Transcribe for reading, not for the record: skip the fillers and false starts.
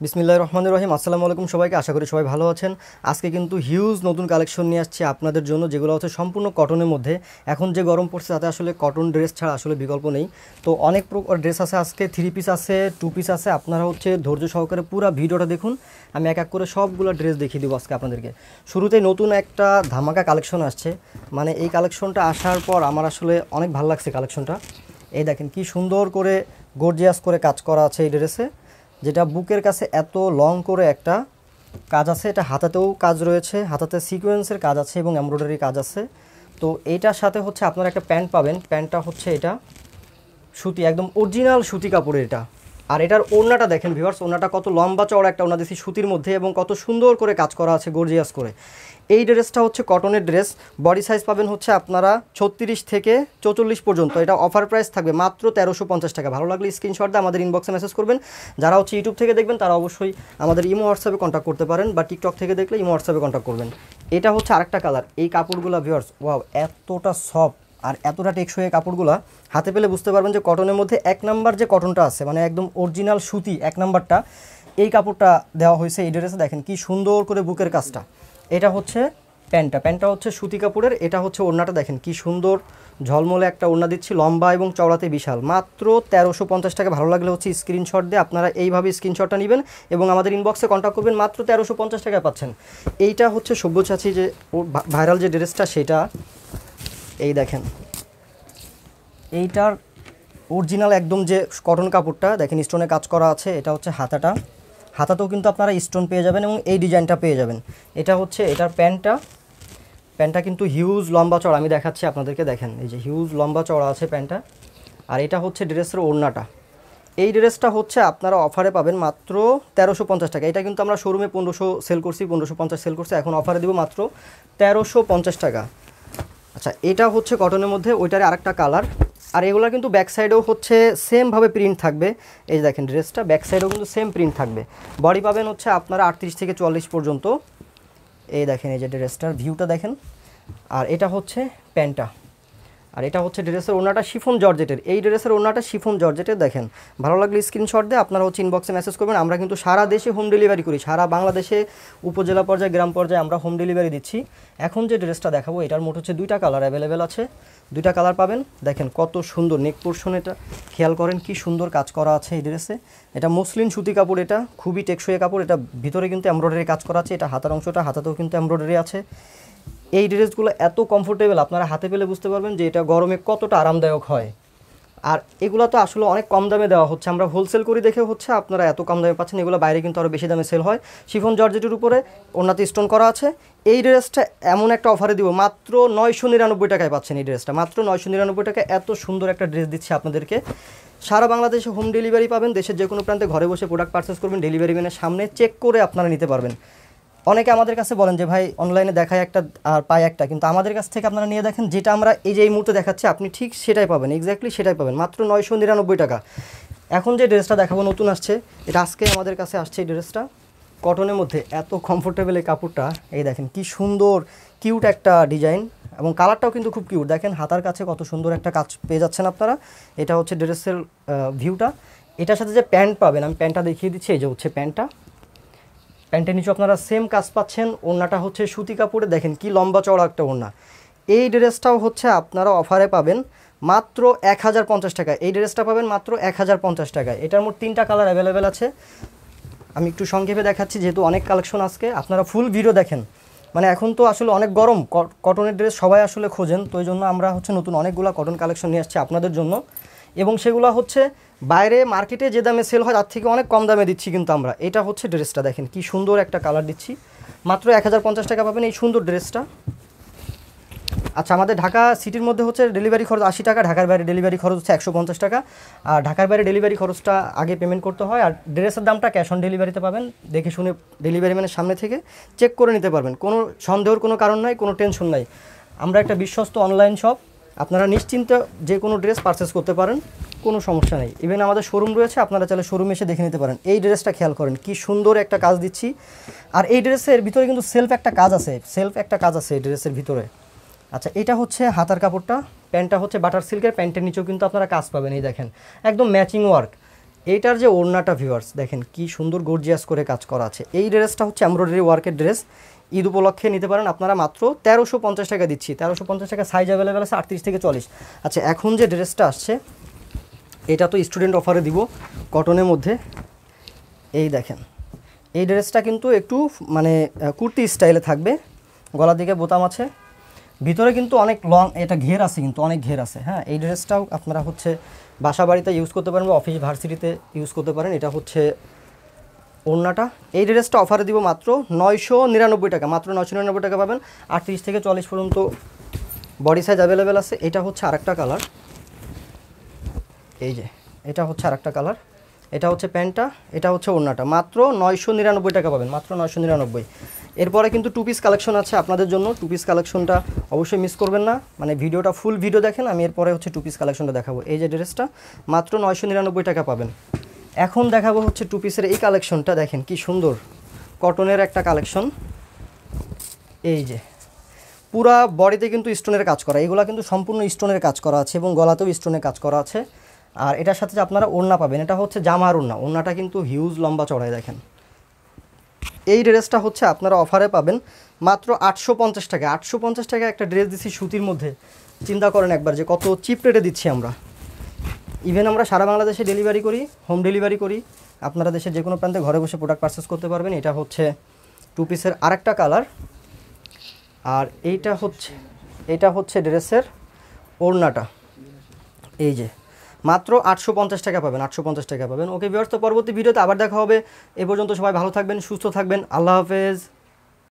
বিসমিল্লাহির রহমানির রহিম। আসসালামু আলাইকুম সবাইকে, আশা করি সবাই ভালো আছেন। আজকে কিন্তু হিউজ নতুন কালেকশন নিয়ে আসছি আপনাদের জন্য, যেগুলো হচ্ছে সম্পূর্ণ কটনের মধ্যে। এখন যে গরম পড়ছে তাতে আসলে কটন ড্রেস ছাড়া আসলে বিকল্প নেই। তো অনেক প্রকার ড্রেস আছে আজকে, 3 পিস আছে, 2 পিস আছে। আপনারা হচ্ছে ধৈর্য সহকারে পুরো ভিডিওটা দেখুন, আমি এক এক করে সবগুলো ড্রেস দেখিয়ে দেবো আজকে আপনাদেরকে। শুরুতেই নতুন একটা ধামাকা কালেকশন আসছে, মানে এই কালেকশনটা আসার পর আমার আসলে অনেক ভালো লাগছে কালেকশনটা। এই দেখেন কি সুন্দর করে গর্জিয়াস করে কাজ করা আছে এই ড্রেসে, যেটা বুকের কাছে এত লং করে একটা কাজ আছে। এটা হাতাতেও কাজ রয়েছে, হাতাতে সিকোয়েন্সের কাজ আছে এবং এমব্রয়ডারি কাজ আছে। তো এইটার সাথে হচ্ছে আপনারা একটা প্যান্ট পাবেন, প্যান্টটা হচ্ছে এটা সুতি, একদম অরিজিনাল সুতি কাপড়ের এটা। আর এটার ওড়নাটা দেখেন ভিউয়ার্স, ওড়নাটা কত লম্বা চওড়া একটা ওড়না দিয়েছি সুতির মধ্যে, এবং কত সুন্দর করে কাজ করা আছে গর্জিয়াস করে। এই ড্রেসটা হচ্ছে কটনের ড্রেস, বডি সাইজ পাবেন হচ্ছে আপনারা 36 থেকে 44 পর্যন্ত। এটা অফার প্রাইস থাকবে মাত্র 1350 টাকা। ভালো লাগলে স্ক্রিনশট দিয়ে আমাদের ইনবক্সে মেসেজ করবেন। যারা হচ্ছে ইউটিউব থেকে দেখবেন তারা অবশ্যই আমাদের ইমো হোয়াটসঅ্যাপে কন্ট্যাক্ট করতে পারেন, বা টিকটক থেকে দেখলে ইমো হোয়াটসঅ্যাপে কন্ট্যাক্ট করবেন। এটা হচ্ছে আরেকটা কালার। এই কাপড়গুলো ভিউয়ার্স ওয়াও, এতটা সফট আর এতটা টেকসই এই কাপড়গুলো, হাতে পেলে বুঝতে পারবেন যে কটনের মধ্যে এক নাম্বার যে কটনটা আছে, মানে একদম অরিজিনাল সুতি এক নাম্বারটা, এই কাপড়টা দেওয়া হয়েছে এই ড্রেসে। দেখেন কি সুন্দর করে বুকের কাজটা। এটা হচ্ছে প্যান্টটা হচ্ছে সুতি কাপড়ের। এটা হচ্ছে ওড়নাটা, দেখেন কি সুন্দর ঝলমলে একটা ওড়না দিচ্ছি, লম্বা এবং চওড়াতে বিশাল, মাত্র 1350 টাকা। ভালো লাগলে হচ্ছে স্ক্রিনশট দিয়ে আপনারা এইভাবে স্ক্রিনশটটা নেবেন এবং আমাদের ইনবক্সে কন্ট্যাক্ট করবেন, মাত্র 1350 টাকা পাচ্ছেন। এইটা হচ্ছে সব্যসাচী যে ভাইরাল যে ড্রেসটা, সেটা এই দেখেন, এইটার অরিজিনাল একদম যে কটন কাপড়টা দেখেন, স্টোনে কাজ করা আছে। এটা হচ্ছে হাতাতেও কিন্তু আপনারা স্টোন পেয়ে যাবেন এবং এই ডিজাইনটা পেয়ে যাবেন। এটা হচ্ছে এটার প্যান্টটা কিন্তু হিউজ লম্বা চড়া, আমি দেখাচ্ছি আপনাদেরকে, দেখেন এই যে হিউজ লম্বা চড়া আছে প্যান্টটা। আর এটা হচ্ছে ড্রেসের ওড়নাটা। এই ড্রেসটা হচ্ছে আপনারা অফারে পাবেন মাত্র 1350 টাকা। এটা কিন্তু আমরা শোরুমে 1500 সেল করছি, 1550 সেল করছি, এখন অফারে দিব মাত্র 1350 টাকা। আচ্ছা, এটা হচ্ছে কটনের মধ্যে, ওইটারে আরেকটা কালার। আর এগুলো কিন্তু ব্যাক সাইডেও হচ্ছে সেমভাবে প্রিন্ট থাকবে। এই যে দেখেন ড্রেসটা ব্যাক সাইডেও কিন্তু সেম প্রিন্ট থাকবে। বডি পাবেন হচ্ছে আপনারা 38 থেকে 44 পর্যন্ত। এই দেখেন এই যে ড্রেসটার ভিউটা দেখেন। আর এটা হচ্ছে প্যান্টটা। আর এটা হচ্ছে ড্রেসের ওড়নাটা শিফন জর্জেটের। এই ড্রেসের ওড়নাটা শিফন জর্জেটের। দেখেন ভালো লাগলে স্ক্রিনশট দিয়ে আপনারা হচ্ছে ইনবক্সে মেসেজ করবেন। আমরা কিন্তু সারা দেশে হোম ডেলিভারি করি, সারা বাংলাদেশে উপজেলা পর্যায়ে গ্রাম পর্যায়ে আমরা হোম ডেলিভারি দিচ্ছি। এখন যে ড্রেসটা দেখাবো এটার মোট হচ্ছে 2টা কালার অ্যাভেলেবেল আছে, 2টা কালার পাবেন। দেখেন কত সুন্দর নেক পোর্শন, এটা খেয়াল করেন কি সুন্দর কাজ করা আছে এই ড্রেসে। এটা মসলিন সুতি কাপড়, এটা খুবই টেকসই কাপড়। এটা ভিতরে কিন্তু এমব্রয়ডারি কাজ করা আছে। এটা হাতার অংশটা, হাতাতেও কিন্তু এমব্রয়ডারি আছে। এই ড্রেসগুলো এত কমফোর্টেবল, আপনারা হাতে পেলে বুঝতে পারবেন যে এটা গরমে কতটা আরামদায়ক হয়। আর এগুলো তো আসলে অনেক কম দামে দেওয়া হচ্ছে, আমরা হোলসেল করি দেখে হচ্ছে আপনারা এত কম দামে পাচ্ছেন। এগুলো বাইরে কিন্তু আরও বেশি দামে সেল হয়। শিফন জর্জেটের উপরে ওড়নাতে স্টোন করা আছে। এই ড্রেসটা এমন একটা অফারে দিব, মাত্র 999 টাকায় পাচ্ছেন এই ড্রেসটা, মাত্র 999 টাকায়। এত সুন্দর একটা ড্রেস দিচ্ছে আপনাদেরকে। সারা বাংলাদেশে হোম ডেলিভারি পাবেন, দেশের যে কোনো প্রান্তে ঘরে বসে প্রোডাক্ট পারচেস করবেন, ডেলিভারি ম্যানের সামনে চেক করে আপনারা নিতে পারবেন। অনেকে আমাদের কাছে বলেন যে ভাই অনলাইনে দেখায় একটা আর পায় একটা, কিন্তু আমাদের কাছ থেকে আপনারা নিয়ে দেখেন, যেটা আমরা এই যে এই মুহূর্তে দেখাচ্ছি আপনি ঠিক সেটাই পাবেন, এক্স্যাক্টলি সেটাই পাবেন, মাত্র 999 টাকা। এখন যে ড্রেসটা দেখাবো নতুন আসছে, এটা আজকে আমাদের কাছে আসছে এই ড্রেসটা কটনের মধ্যে। এত কমফোর্টেবল এই কাপড়টা, এই দেখেন কি সুন্দর কিউট একটা ডিজাইন, এবং কালারটাও কিন্তু খুব কিউট। দেখেন হাতার কাছে কত সুন্দর একটা কাজ পেয়ে যাচ্ছেন আপনারা। এটা হচ্ছে ড্রেসের ভিউটা। এটার সাথে যে প্যান্ট পাবেন, আমি প্যান্টটা দেখিয়ে দিচ্ছি। এই যে হচ্ছে প্যান্টের নিচে আপনারা সেম কাজ পাচ্ছেন। ওড়নাটা হচ্ছে সুতি কাপড়ে, দেখেন কি লম্বা চওড়া একটা ওড়না। এই ড্রেসটাও হচ্ছে আপনারা অফারে পাবেন মাত্র 1050 টাকায়। এই ড্রেসটা পাবেন মাত্র 1050 টাকায়। এটার মোট 3টা কালার অ্যাভেলেবেল আছে। আমি একটু সংক্ষেপে দেখাচ্ছি যেহেতু অনেক কালেকশন আজকে, আপনারা ফুল ভিডিও দেখেন। মানে এখন তো আসলে অনেক গরম, কটনের ড্রেস সবাই আসলে খোঁজেন, তো এই জন্য আমরা হচ্ছে নতুন অনেকগুলো কটন কালেকশন নিয়ে আসছি আপনাদের জন্য। এবং সেগুলো হচ্ছে বাইরে মার্কেটে যে দামে সেল হয় তার থেকে অনেক কম দামে দিচ্ছি কিন্তু আমরা। এটা হচ্ছে ড্রেসটা, দেখেন কি সুন্দর একটা কালার দিচ্ছি, মাত্র 1050 টাকা পাবেন এই সুন্দর ড্রেসটা। আচ্ছা, আমাদের ঢাকা সিটির মধ্যে হচ্ছে ডেলিভারি খরচ 80 টাকা, ঢাকার বাইরে ডেলিভারি খরচ হচ্ছে 150 টাকা। আর ঢাকার বাইরে ডেলিভারি খরচটা আগে পেমেন্ট করতে হয়। আর ড্রেসের দামটা ক্যাশ অন ডেলিভারিতে পাবেন, দেখে শুনে ডেলিভারি ম্যানের সামনে থেকে চেক করে নিতে পারবেন। কোনো সন্দেহের কোনো কারণ নাই, কোনো টেনশন নাই। আমরা একটা বিশ্বস্ত অনলাইন শপ, আপনারা নিশ্চিন্তে যে কোনো ড্রেস পারচেস করতে পারেন, কোনো সমস্যা নেই। ইভেন আমাদের শোরুম রয়েছে, আপনারা চাইলে শোরুমে এসে দেখে নিতে পারেন। এই ড্রেসটা খেয়াল করেন কি সুন্দর একটা কাজ দিচ্ছি। আর এই ড্রেসের ভিতরে কিন্তু সেলফ একটা কাজ আছে এই ড্রেসের ভিতরে। আচ্ছা, এটা হচ্ছে হাতার কাপড়টা। প্যান্টটা হচ্ছে বাটার সিল্কের, প্যান্টের নিচেও কিন্তু আপনারা কাজ পাবেন। এই দেখেন একদম ম্যাচিং ওয়ার্ক। এইটার যে ওড়নাটা ভিউয়ার্স দেখেন কি সুন্দর গর্জিয়াস করে কাজ করা আছে। এই ড্রেসটা হচ্ছে এমব্রয়ডারি ওয়ার্কের ড্রেস, ঈদ উপলক্ষে নিতে পারেন আপনারা, মাত্র 1350 টাকা দিচ্ছি। 1350 টাকা, সাইজ অ্যাভেলেবেল আছে 38 থেকে 40। আচ্ছা এখন যে ড্রেসটা আসছে এটা তো স্টুডেন্ট অফারে দিব কটনের মধ্যে। এই দেখেন এই ড্রেসটা কিন্তু একটু মানে কুর্তি স্টাইলে থাকবে, গলার দিকে বোতাম আছে, ভিতরে কিন্তু অনেক লং, এটা ঘের আছে কিন্তু অনেক ঘের আছে। হ্যাঁ এই ড্রেসটাও আপনারা হচ্ছে বাসা বাড়িতে ইউজ করতে পারেন বা অফিস ভার্সিটিতে ইউজ করতে পারেন। এটা হচ্ছে ওড়নাটা। এই ড্রেসটা অফারে দিব মাত্র 999 টাকা, মাত্র 999 টাকা পাবেন। 38 থেকে 40 পর্যন্ত বডি সাইজ অ্যাভেলেবেল আছে। এটা হচ্ছে আরেকটা কালার, এই যে এটা হচ্ছে আরেকটা কালার, এটা হচ্ছে প্যান্টটা, এটা হচ্ছে ওড়নাটা, মাত্র 999 টাকা পাবেন, মাত্র 999। এরপরে কিন্তু টু পিস কালেকশন আছে আপনাদের জন্য, টু পিস কালেকশনটা অবশ্যই মিস করবেন না, মানে ভিডিওটা ফুল ভিডিও দেখেন, আমি এরপরে হচ্ছে টু পিস কালেকশনটা দেখাবো। এই যে ড্রেসটা মাত্র 999 টাকা পাবেন। এখন দেখাবো হচ্ছে টু পিসের এই কালেকশনটা, দেখেন কি সুন্দর কটনের একটা কালেকশন। এই যে পুরা বডিতে কিন্তু স্টোনের কাজ করা, এগুলো কিন্তু সম্পূর্ণ স্টোনের কাজ করা আছে এবং গলাতেও স্টোনের কাজ করা আছে। আর এটার সাথে যে আপনারা ওড়না পাবেন, এটা হচ্ছে জামার ওড়না, ওড়নাটা কিন্তু হিউজ লম্বা চড়াই দেখেন। এই ড্রেসটা হচ্ছে আপনারা অফারে পাবেন মাত্র 850 টাকা। 850 টাকা একটা ড্রেস দিচ্ছি সুতির মধ্যে, চিন্তা করেন একবার যে কত চিপ রেটে দিচ্ছি আমরা। ইভেন আমরা সারা বাংলাদেশে ডেলিভারি করি, হোম ডেলিভারি করি, আপনারা দেশের যে কোনো প্রান্তে ঘরে বসে প্রোডাক্ট পারচেস করতে পারবেন। এটা হচ্ছে টু পিসের আরেকটা কালার। আর এইটা হচ্ছে ড্রেসের ওড়নাটা, এই যে মাত্র 850 টাকা পাবেন, 850 টাকা পাবেন। ওকে ভিউয়ার্স, তো পরবর্তী ভিডিওতে আবার দেখা হবে। এ পর্যন্ত সবাই ভালো থাকবেন, সুস্থ থাকবেন, আল্লাহ হাফেজ।